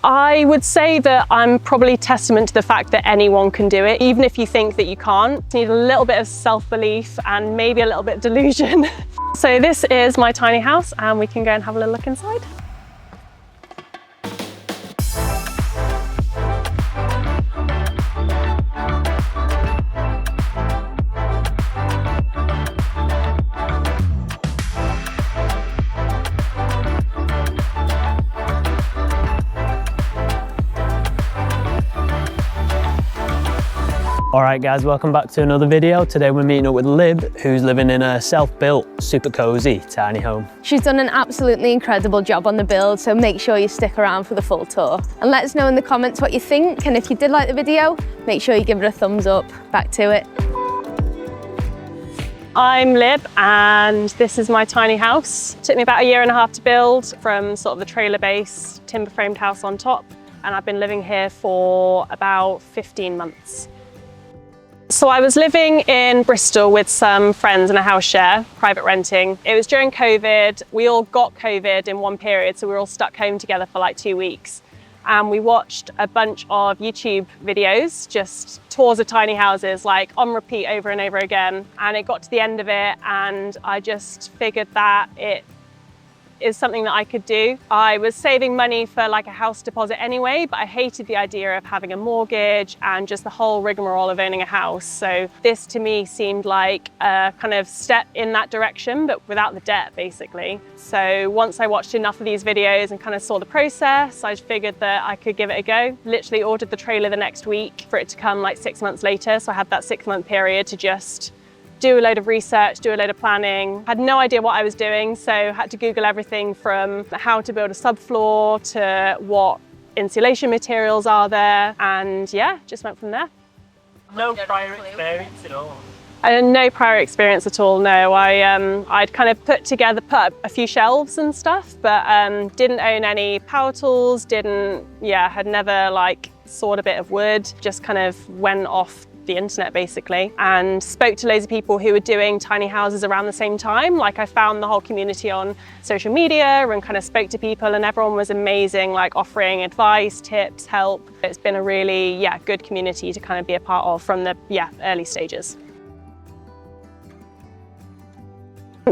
I would say that I'm probably testament to the fact that anyone can do it, even if you think that you can't. You need a little bit of self-belief and maybe a little bit of delusion. So this is my tiny house and we can go and have a little look inside. Alright guys, welcome back to another video. Today we're meeting up with Lib, who's living in a self-built, super cozy tiny home. She's done an absolutely incredible job on the build, so make sure you stick around for the full tour. And let us know in the comments what you think, and if you did like the video, make sure you give it a thumbs up. Back to it. I'm Lib and this is my tiny house. It took me about 1.5 years to build, from sort of the trailer base, timber framed house on top, and I've been living here for about 15 months. So I was living in Bristol with some friends in a house share, private renting. It was during COVID. We all got COVID in one period, so we were all stuck home together for like 2 weeks. And we watched a bunch of YouTube videos, just tours of tiny houses, like on repeat over and over again. And it got to the end of it and I just figured that it is something that I could do. I was saving money for like a house deposit anyway, but I hated the idea of having a mortgage and just the whole rigmarole of owning a house. So this to me seemed like a kind of step in that direction, but without the debt basically. So once I watched enough of these videos and kind of saw the process, I figured that I could give it a go. Literally ordered the trailer the next week for it to come like 6 months later. So I had that 6-month period to just do a load of research, do a load of planning. Had no idea what I was doing, so had to Google everything from how to build a subfloor to what insulation materials are there, and yeah, just went from there. No prior experience at all? I had no prior experience at all, no. I'd kind of put a few shelves and stuff, but didn't own any power tools, had never like sawed a bit of wood, just kind of went off the internet basically and spoke to loads of people who were doing tiny houses around the same time. Like I found the whole community on social media and kind of spoke to people, and everyone was amazing, like offering advice, tips, help. It's been a really good community to kind of be a part of from the early stages.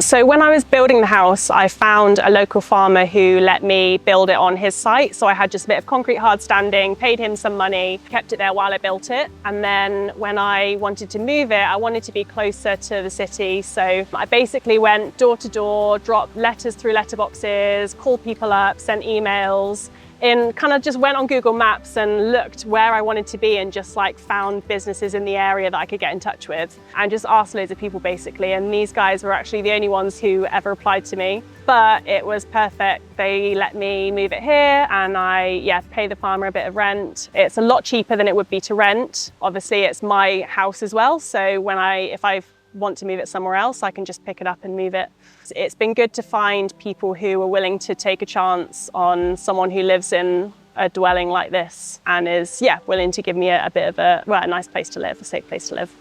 So when I was building the house, I found a local farmer who let me build it on his site. So I had just a bit of concrete hard standing, paid him some money, kept it there while I built it. And then when I wanted to move it, I wanted to be closer to the city. So I basically went door to door, dropped letters through letterboxes, called people up, sent emails, and kind of just went on Google Maps and looked where I wanted to be and just like found businesses in the area that I could get in touch with and just asked loads of people basically. And these guys were actually the only ones who ever replied to me, but it was perfect. They let me move it here and I pay the farmer a bit of rent. It's a lot cheaper than it would be to rent. Obviously it's my house as well. So if I want to move it somewhere else, I can just pick it up and move it. It's been good to find people who are willing to take a chance on someone who lives in a dwelling like this and is willing to give me a bit of a nice place to live, a safe place to live.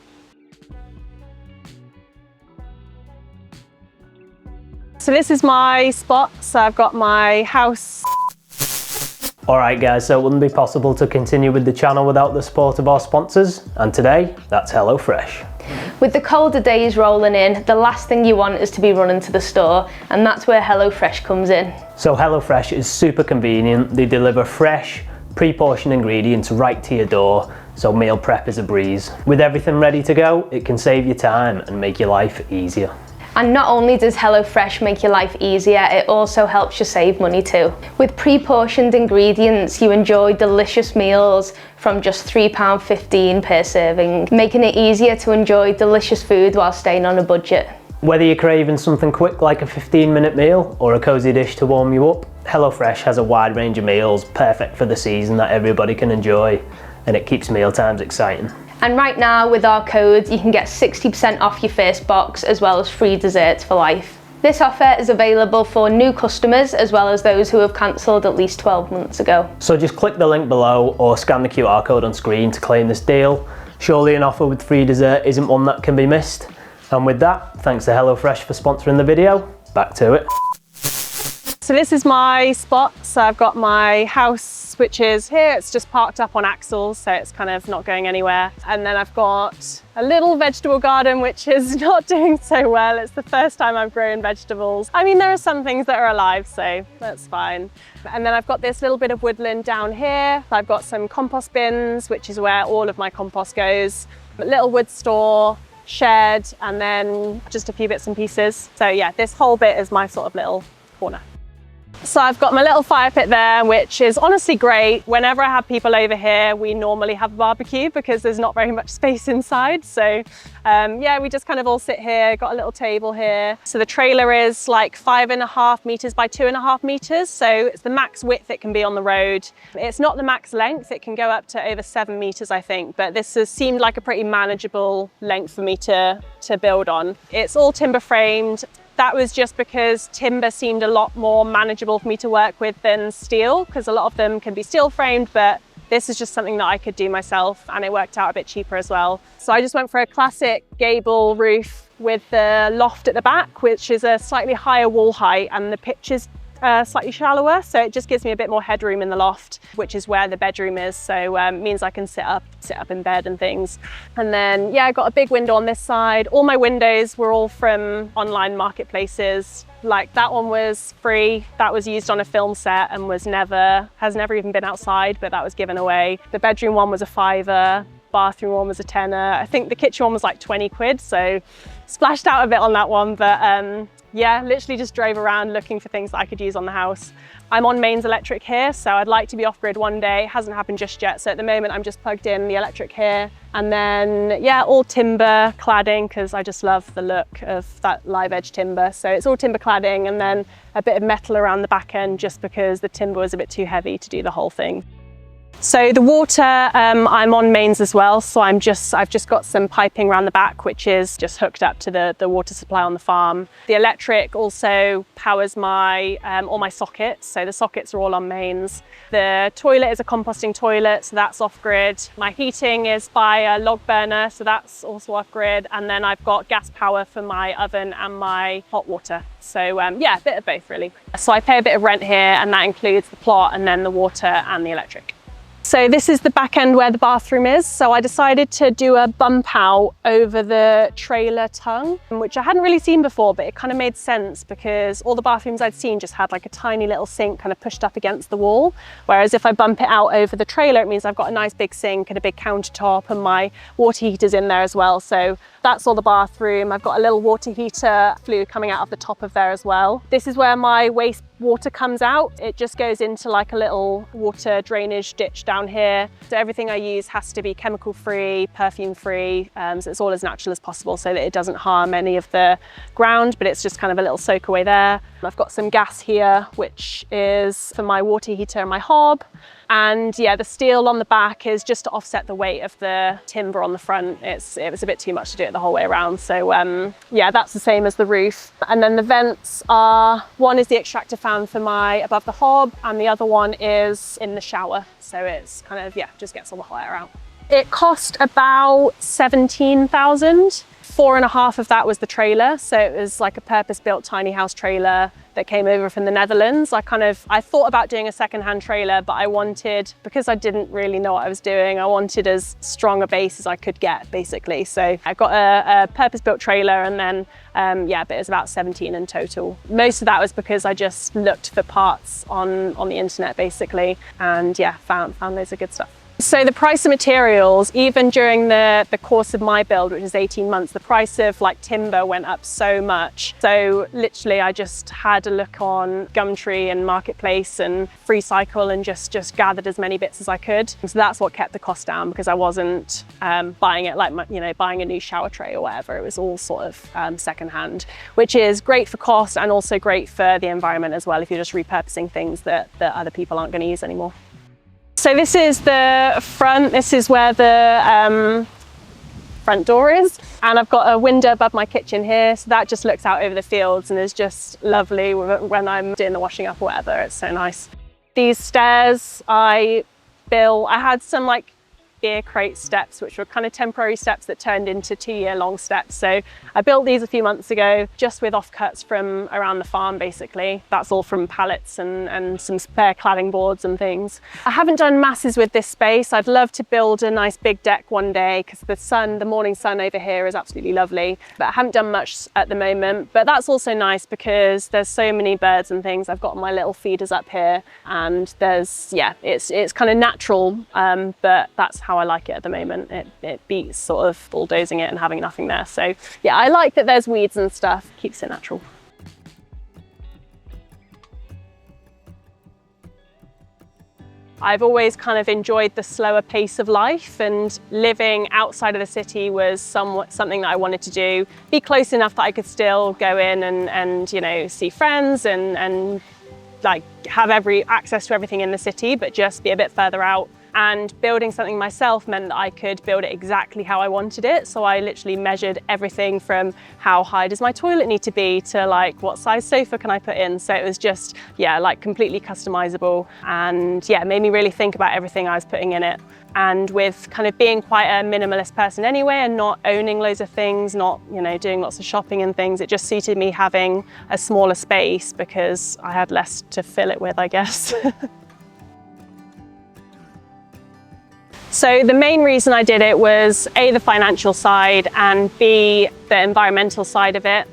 So this is my spot. So I've got my house. Alright guys, so it wouldn't be possible to continue with the channel without the support of our sponsors, and today, that's HelloFresh. With the colder days rolling in, the last thing you want is to be running to the store, and that's where HelloFresh comes in. So HelloFresh is super convenient. They deliver fresh, pre-portioned ingredients right to your door, so meal prep is a breeze. With everything ready to go, it can save you time and make your life easier. And not only does HelloFresh make your life easier, it also helps you save money too. With pre-portioned ingredients, you enjoy delicious meals from just £3.15 per serving, making it easier to enjoy delicious food while staying on a budget. Whether you're craving something quick like a 15-minute meal or a cozy dish to warm you up, HelloFresh has a wide range of meals perfect for the season that everybody can enjoy, and it keeps mealtimes exciting. And right now, with our code, you can get 60% off your first box, as well as free desserts for life. This offer is available for new customers, as well as those who have cancelled at least 12 months ago. So just click the link below or scan the QR code on screen to claim this deal. Surely an offer with free dessert isn't one that can be missed. And with that, thanks to HelloFresh for sponsoring the video. Back to it. So this is my spot. So I've got my house, which is here. It's just parked up on axles, so it's kind of not going anywhere. And then I've got a little vegetable garden, which is not doing so well. It's the first time I've grown vegetables. I mean, there are some things that are alive, so that's fine. And then I've got this little bit of woodland down here. I've got some compost bins, which is where all of my compost goes. A little wood store, shed, and then just a few bits and pieces. So yeah, this whole bit is my sort of little corner. So I've got my little fire pit there, which is honestly great. Whenever I have people over here, we normally have a barbecue because there's not very much space inside. So yeah, we just kind of all sit here, got a little table here. So the trailer is like 5.5 meters by 2.5 meters. So it's the max width it can be on the road. It's not the max length. It can go up to over 7 meters, I think, but this has seemed like a pretty manageable length for me to build on. It's all timber framed. That was just because timber seemed a lot more manageable for me to work with than steel, because a lot of them can be steel framed, but this is just something that I could do myself, and it worked out a bit cheaper as well. So I just went for a classic gable roof with the loft at the back, which is a slightly higher wall height, and the pitch is slightly shallower, so it just gives me a bit more headroom in the loft, which is where the bedroom is, so means I can sit up in bed and things. And then yeah, I got a big window on this side. All my windows were all from online marketplaces. Like that one was free, that was used on a film set and has never even been outside, but that was given away. The bedroom one was a £5, bathroom one was a £10. I think the kitchen one was like 20 quid, so splashed out a bit on that one, but yeah, literally just drove around looking for things that I could use on the house. I'm on mains electric here, so I'd like to be off-grid one day. It hasn't happened just yet, so at the moment I'm just plugged in the electric here. And then, yeah, all timber cladding, because I just love the look of that live edge timber. So it's all timber cladding, and then a bit of metal around the back end, just because the timber was a bit too heavy to do the whole thing. So the water, I'm on mains as well, so I've just got some piping around the back, which is just hooked up to the water supply on the farm. The electric also powers my all my sockets, so the sockets are all on mains. The toilet is a composting toilet, so that's off-grid. My heating is by a log burner, so that's also off-grid. And then I've got gas power for my oven and my hot water. So yeah, a bit of both really. So I pay a bit of rent here, and that includes the plot and then the water and the electric. So this is the back end where the bathroom is. So I decided to do a bump out over the trailer tongue, which I hadn't really seen before, but it kind of made sense because all the bathrooms I'd seen just had like a tiny little sink kind of pushed up against the wall. Whereas if I bump it out over the trailer, it means I've got a nice big sink and a big countertop, and my water heater's in there as well. So that's all the bathroom. I've got a little water heater flue coming out of the top of there as well. This is where my waste water comes out. It just goes into like a little water drainage ditch down here. So everything I use has to be chemical free, perfume free, so it's all as natural as possible so that it doesn't harm any of the ground, but it's just kind of a little soak away there. I've got some gas here, which is for my water heater and my hob. And yeah, the steel on the back is just to offset the weight of the timber on the front. It was a bit too much to do it the whole way around. So yeah, that's the same as the roof. And then the vents are, one is the extractor fan for my above the hob, and the other one is in the shower. So it's kind of, yeah, just gets all the hot air out. It cost about 17,000. 4.5 of that was the trailer. So it was like a purpose-built tiny house trailer that came over from the Netherlands. I thought about doing a second-hand trailer, but I wanted, because I didn't really know what I was doing, I wanted as strong a base as I could get, basically. So I got a purpose-built trailer, and then, yeah, but it was about 17 in total. Most of that was because I just looked for parts on the internet, basically, and yeah, found loads of good stuff. So the price of materials, even during the course of my build, which is 18 months, the price of like timber went up so much. So literally I just had a look on Gumtree and Marketplace and Free Cycle and just gathered as many bits as I could. So that's what kept the cost down, because I wasn't buying it like, you know, buying a new shower tray or whatever. It was all sort of secondhand, which is great for cost and also great for the environment as well, if you're just repurposing things that other people aren't going to use anymore. So this is the front. This is where the front door is. And I've got a window above my kitchen here. So that just looks out over the fields and is just lovely when I'm doing the washing up or whatever. It's so nice. These stairs I had some like beer crate steps, which were kind of temporary steps that turned into 2-year-long steps. So I built these a few months ago, just with offcuts from around the farm, basically. That's all from pallets and some spare cladding boards and things. I haven't done masses with this space. I'd love to build a nice big deck one day, because the morning sun over here is absolutely lovely, but I haven't done much at the moment. But that's also nice because there's so many birds and things. I've got my little feeders up here, and there's, yeah, it's kind of natural, but that's how I like it at the moment. It beats sort of bulldozing it and having nothing there. So yeah, I like that there's weeds and stuff, keeps it natural. I've always kind of enjoyed the slower pace of life, and living outside of the city was something that I wanted to do. Be close enough that I could still go in and you know, see friends and like have access to everything in the city, but just be a bit further out. And building something myself meant that I could build it exactly how I wanted it. So I literally measured everything from how high does my toilet need to be to like what size sofa can I put in. So it was just, yeah, like completely customizable, and yeah, it made me really think about everything I was putting in it. And with kind of being quite a minimalist person anyway, and not owning loads of things, not, you know, doing lots of shopping and things, it just suited me having a smaller space because I had less to fill it with, I guess. So the main reason I did it was A, the financial side, and B, the environmental side of it.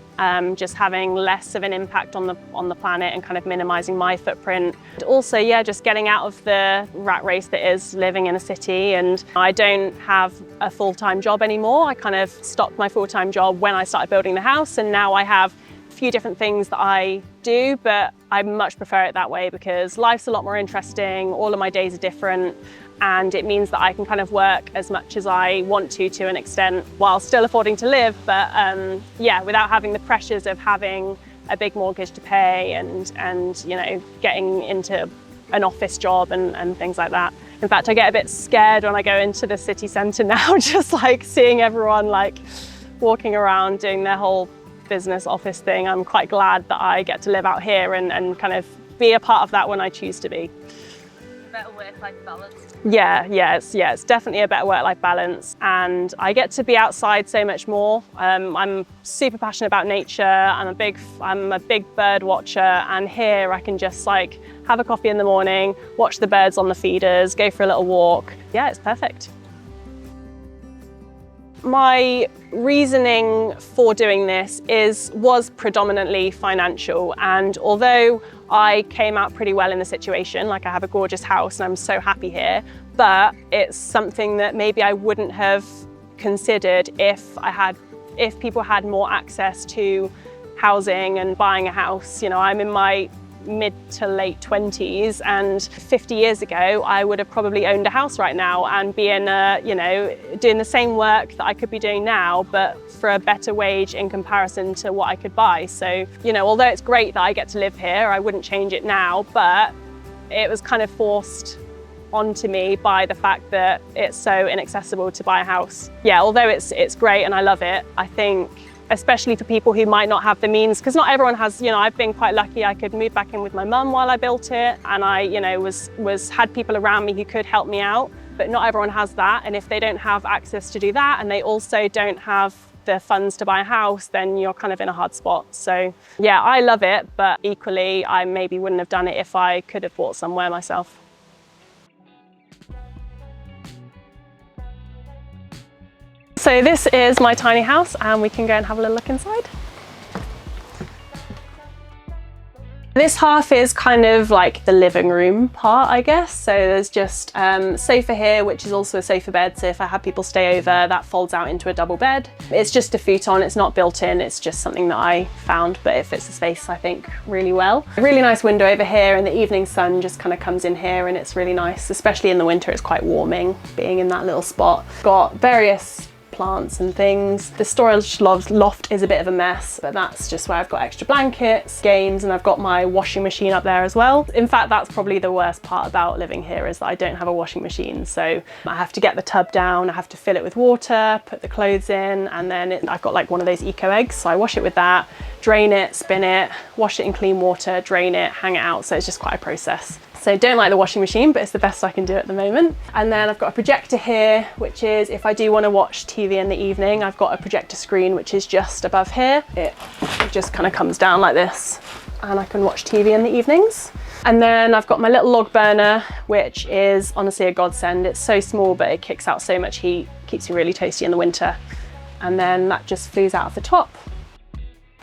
Just having less of an impact on the planet and kind of minimizing my footprint. And also, yeah, just getting out of the rat race that is living in a city. And I don't have a full-time job anymore. I kind of stopped my full-time job when I started building the house, and now I have a few different things that I do, but I much prefer it that way because life's a lot more interesting. All of my days are different. And it means that I can kind of work as much as I want to an extent, while still affording to live, but yeah, without having the pressures of having a big mortgage to pay and you know, getting into an office job and things like that. In fact, I get a bit scared when I go into the city centre now, just like seeing everyone like walking around doing their whole business office thing. I'm quite glad that I get to live out here and kind of be a part of that when I choose to be. Better work-life balance. Yeah, it's definitely a better work-life balance, and I get to be outside so much more. I'm super passionate about nature. I'm a big bird watcher, and here I can just like have a coffee in the morning, watch the birds on the feeders, go for a little walk. Yeah, it's perfect. My reasoning for doing this was predominantly financial, and although I came out pretty well in the situation, like I have a gorgeous house and I'm so happy here, but it's something that maybe I wouldn't have considered if people had more access to housing and buying a house. You know, I'm in my mid to late 20s, and 50 years ago I would have probably owned a house right now and be in you know, doing the same work that I could be doing now, but for a better wage in comparison to what I could buy. So, you know, although it's great that I get to live here, I wouldn't change it now, but it was kind of forced onto me by the fact that it's so inaccessible to buy a house. Yeah, although it's great and I love it, I think especially for people who might not have the means, because not everyone has, you know, I've been quite lucky. I could move back in with my mum while I built it, and I, you know, had people around me who could help me out, but not everyone has that. And if they don't have access to do that, and they also don't have the funds to buy a house, then you're kind of in a hard spot. So yeah, I love it, but equally, I maybe wouldn't have done it if I could have bought somewhere myself. So this is my tiny house, and we can go and have a little look inside. This half is kind of like the living room part, I guess. So there's just sofa here, which is also a sofa bed. So if I have people stay over, that folds out into a double bed. It's just a futon, it's not built in. It's just something that I found, but it fits the space, I think, really well. A really nice window over here, and the evening sun just kind of comes in here, and it's really nice, especially in the winter. It's quite warming being in that little spot. Got various plants and things. The storage loft is a bit of a mess, but that's just where I've got extra blankets, games, and I've got my washing machine up there as well. In fact, that's probably the worst part about living here, is that I don't have a washing machine. So I have to get the tub down, I have to fill it with water, put the clothes in, and then I've got like one of those eco eggs, so I wash it with that, drain it, spin it, wash it in clean water, drain it, hang it out. So it's just quite a process. So don't like the washing machine, but it's the best I can do at the moment. And then I've got a projector here, which is if I do want to watch TV in the evening, I've got a projector screen, which is just above here. It just kind of comes down like this and I can watch TV in the evenings. And then I've got my little log burner, which is honestly a godsend. It's so small, but it kicks out so much heat, keeps you really toasty in the winter. And then that just flews out of the top.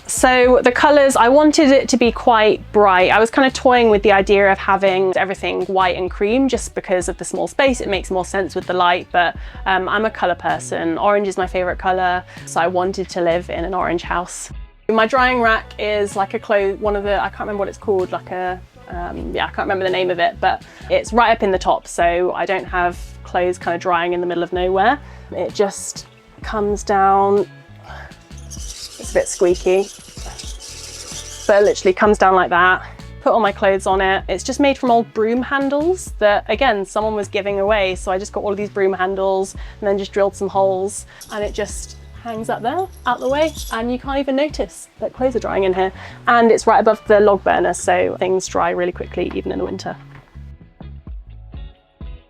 So the colours, I wanted it to be quite bright. I was kind of toying with the idea of having everything white and cream just because of the small space. It makes more sense with the light, but I'm a colour person. Orange is my favourite colour, so I wanted to live in an orange house. My drying rack is like a one of the, I can't remember what it's called, like a, yeah, I can't remember the name of it, but it's right up in the top, so I don't have clothes kind of drying in the middle of nowhere. It just comes down, it's a bit squeaky, but it literally comes down like that. Put all my clothes on it. It's just made from old broom handles that, again, someone was giving away, so I just got all of these broom handles and then just drilled some holes, and it just hangs up there, out the way, and you can't even notice that clothes are drying in here. And it's right above the log burner, so things dry really quickly, even in the winter.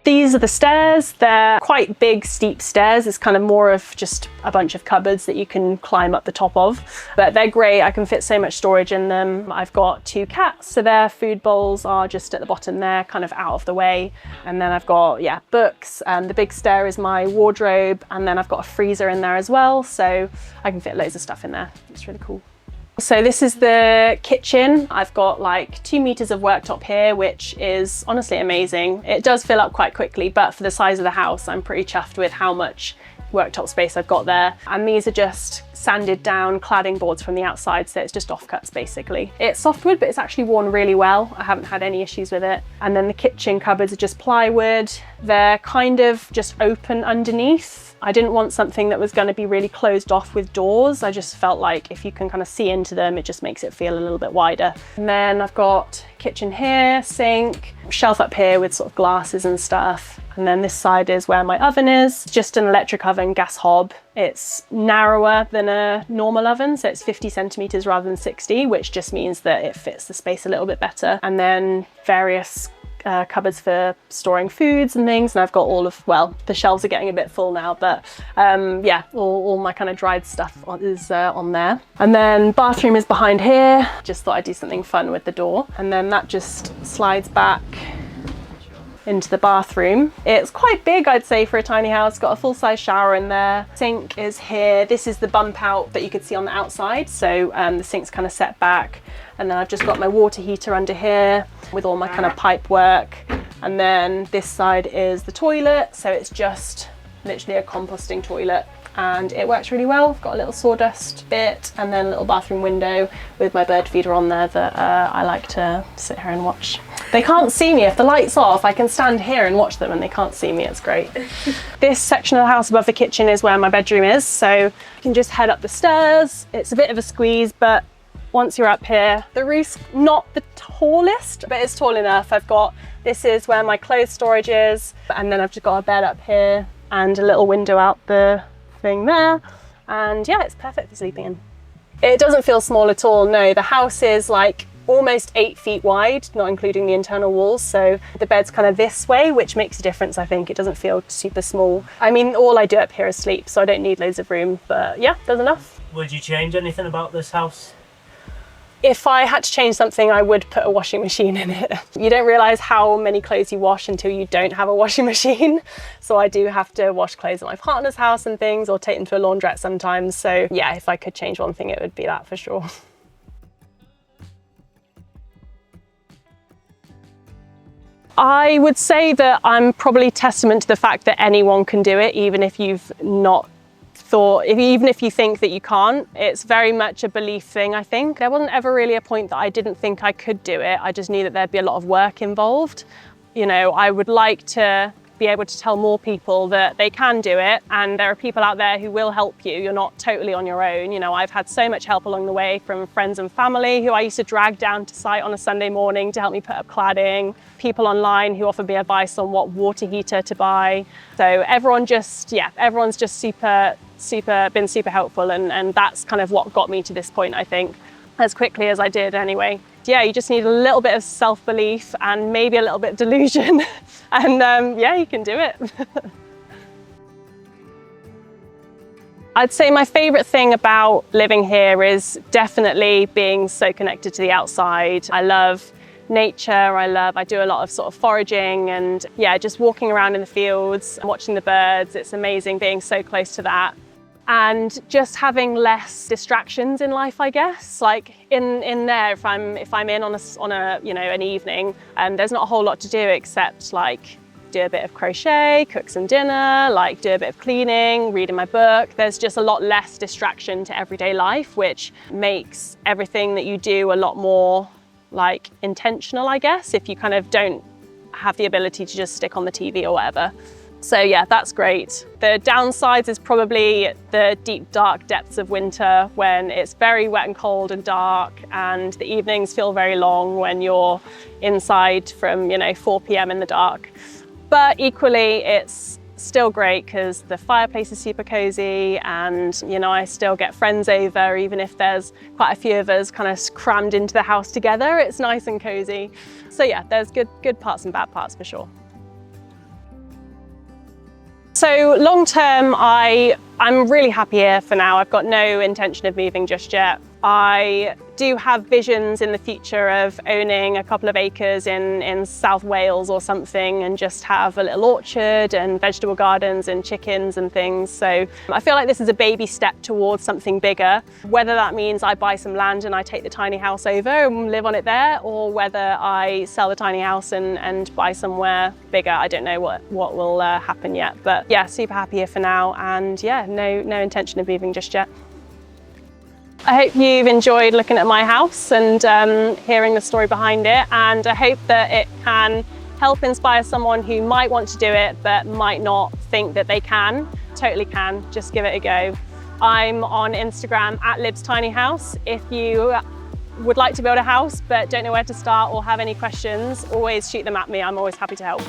These are the stairs. They're quite big, steep stairs. It's kind of more of just a bunch of cupboards that you can climb up the top of, but they're great. I can fit so much storage in them. I've got 2 cats, so their food bowls are just at the bottom there, kind of out of the way. And then I've got, yeah, books. The big stair is my wardrobe, and then I've got a freezer in there as well, so I can fit loads of stuff in there. It's really cool. So this is the kitchen. I've got like 2 meters of worktop here, which is honestly amazing. It does fill up quite quickly, but for the size of the house, I'm pretty chuffed with how much worktop space I've got there. And these are just sanded down cladding boards from the outside, so it's just offcuts basically. It's softwood, but it's actually worn really well. I haven't had any issues with it. And then the kitchen cupboards are just plywood. They're kind of just open underneath. I didn't want something that was going to be really closed off with doors. I just felt like if you can kind of see into them, it just makes it feel a little bit wider. And then I've got kitchen here, sink, shelf up here with sort of glasses and stuff. And then this side is where my oven is, just an electric oven, gas hob. It's narrower than a normal oven, so it's 50 centimeters rather than 60, which just means that it fits the space a little bit better. And then various cupboards for storing foods and things, and I've got all of, well, the shelves are getting a bit full now, but yeah, all my kind of dried stuff is on there. And then bathroom is behind here. Just thought I'd do something fun with the door, and then that just slides back into the bathroom. It's quite big, I'd say, for a tiny house. Got a full-size shower in there. Sink is here. This is the bump out that you could see on the outside, so the sink's kind of set back. And then I've just got my water heater under here with all my kind of pipe work. And then this side is the toilet, so it's just literally a composting toilet, and it works really well. I've got a little sawdust bit and then a little bathroom window with my bird feeder on there that I like to sit here and watch. They can't see me. If the light's off, I can stand here and watch them and they can't see me. It's great. This section of the house above the kitchen is where my bedroom is, so you can just head up the stairs. It's a bit of a squeeze, but once you're up here, the roof's not the tallest, but it's tall enough. This is where my clothes storage is, and then I've just got a bed up here and a little window out the thing there. And yeah, it's perfect for sleeping in. It doesn't feel small at all, no. The house is like almost 8 feet wide, not including the internal walls. So the bed's kind of this way, which makes a difference, I think. It doesn't feel super small. I mean, all I do up here is sleep, so I don't need loads of room, but yeah, there's enough. Would you change anything about this house? If I had to change something, I would put a washing machine in it. You don't realise how many clothes you wash until you don't have a washing machine. So I do have to wash clothes at my partner's house and things, or take them to a laundrette sometimes. So yeah, if I could change one thing, it would be that for sure. I would say that I'm probably testament to the fact that anyone can do it, even if you've not even if you think that you can't. It's very much a belief thing, I think. There wasn't ever really a point that I didn't think I could do it. I just knew that there'd be a lot of work involved. You know, I would like to be able to tell more people that they can do it, and there are people out there who will help you. You're not totally on your own. You know, I've had so much help along the way from friends and family who I used to drag down to site on a Sunday morning to help me put up cladding, people online who offered me advice on what water heater to buy. So everyone's just been super helpful, and that's kind of what got me to this point, I think, as quickly as I did anyway. yeah, you just need a little bit of self-belief and maybe a little bit of delusion and yeah, you can do it. I'd say my favourite thing about living here is definitely being so connected to the outside. I love nature, I do a lot of sort of foraging and yeah, just walking around in the fields, watching the birds. It's amazing being so close to that. And just having less distractions in life, I guess. Like in there, if I'm in on a you know, an evening, there's not a whole lot to do except like do a bit of crochet, cook some dinner, like do a bit of cleaning, reading my book. There's just a lot less distraction to everyday life, which makes everything that you do a lot more like intentional, I guess, if you kind of don't have the ability to just stick on the TV or whatever. So yeah, that's great. The downsides is probably the deep, dark depths of winter when it's very wet and cold and dark, and the evenings feel very long when you're inside from, you know, 4 p.m. in the dark. But equally, it's still great because the fireplace is super cozy and, you know, I still get friends over, even if there's quite a few of us kind of crammed into the house together. It's nice and cozy. So yeah, there's good parts and bad parts for sure. So long term, I'm really happy here for now. I've got no intention of moving just yet. I do have visions in the future of owning a couple of acres in South Wales or something and just have a little orchard and vegetable gardens and chickens and things. So I feel like this is a baby step towards something bigger. Whether that means I buy some land and I take the tiny house over and live on it there, or whether I sell the tiny house and buy somewhere bigger, I don't know what will happen yet. But yeah, super happy here for now, and yeah, no intention of moving just yet. I hope you've enjoyed looking at my house and hearing the story behind it, and I hope that it can help inspire someone who might want to do it but might not think that they can. Totally can, just give it a go. I'm on Instagram at LibsTinyHouse. If you would like to build a house but don't know where to start or have any questions, always shoot them at me. I'm always happy to help.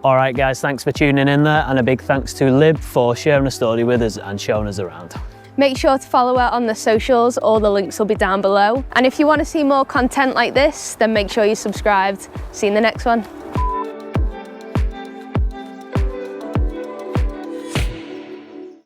All right guys, thanks for tuning in there, and a big thanks to Lib for sharing a story with us and showing us around. Make sure to follow her on the socials, all the links will be down below. And if you want to see more content like this, then make sure you're subscribed. See you in the next one.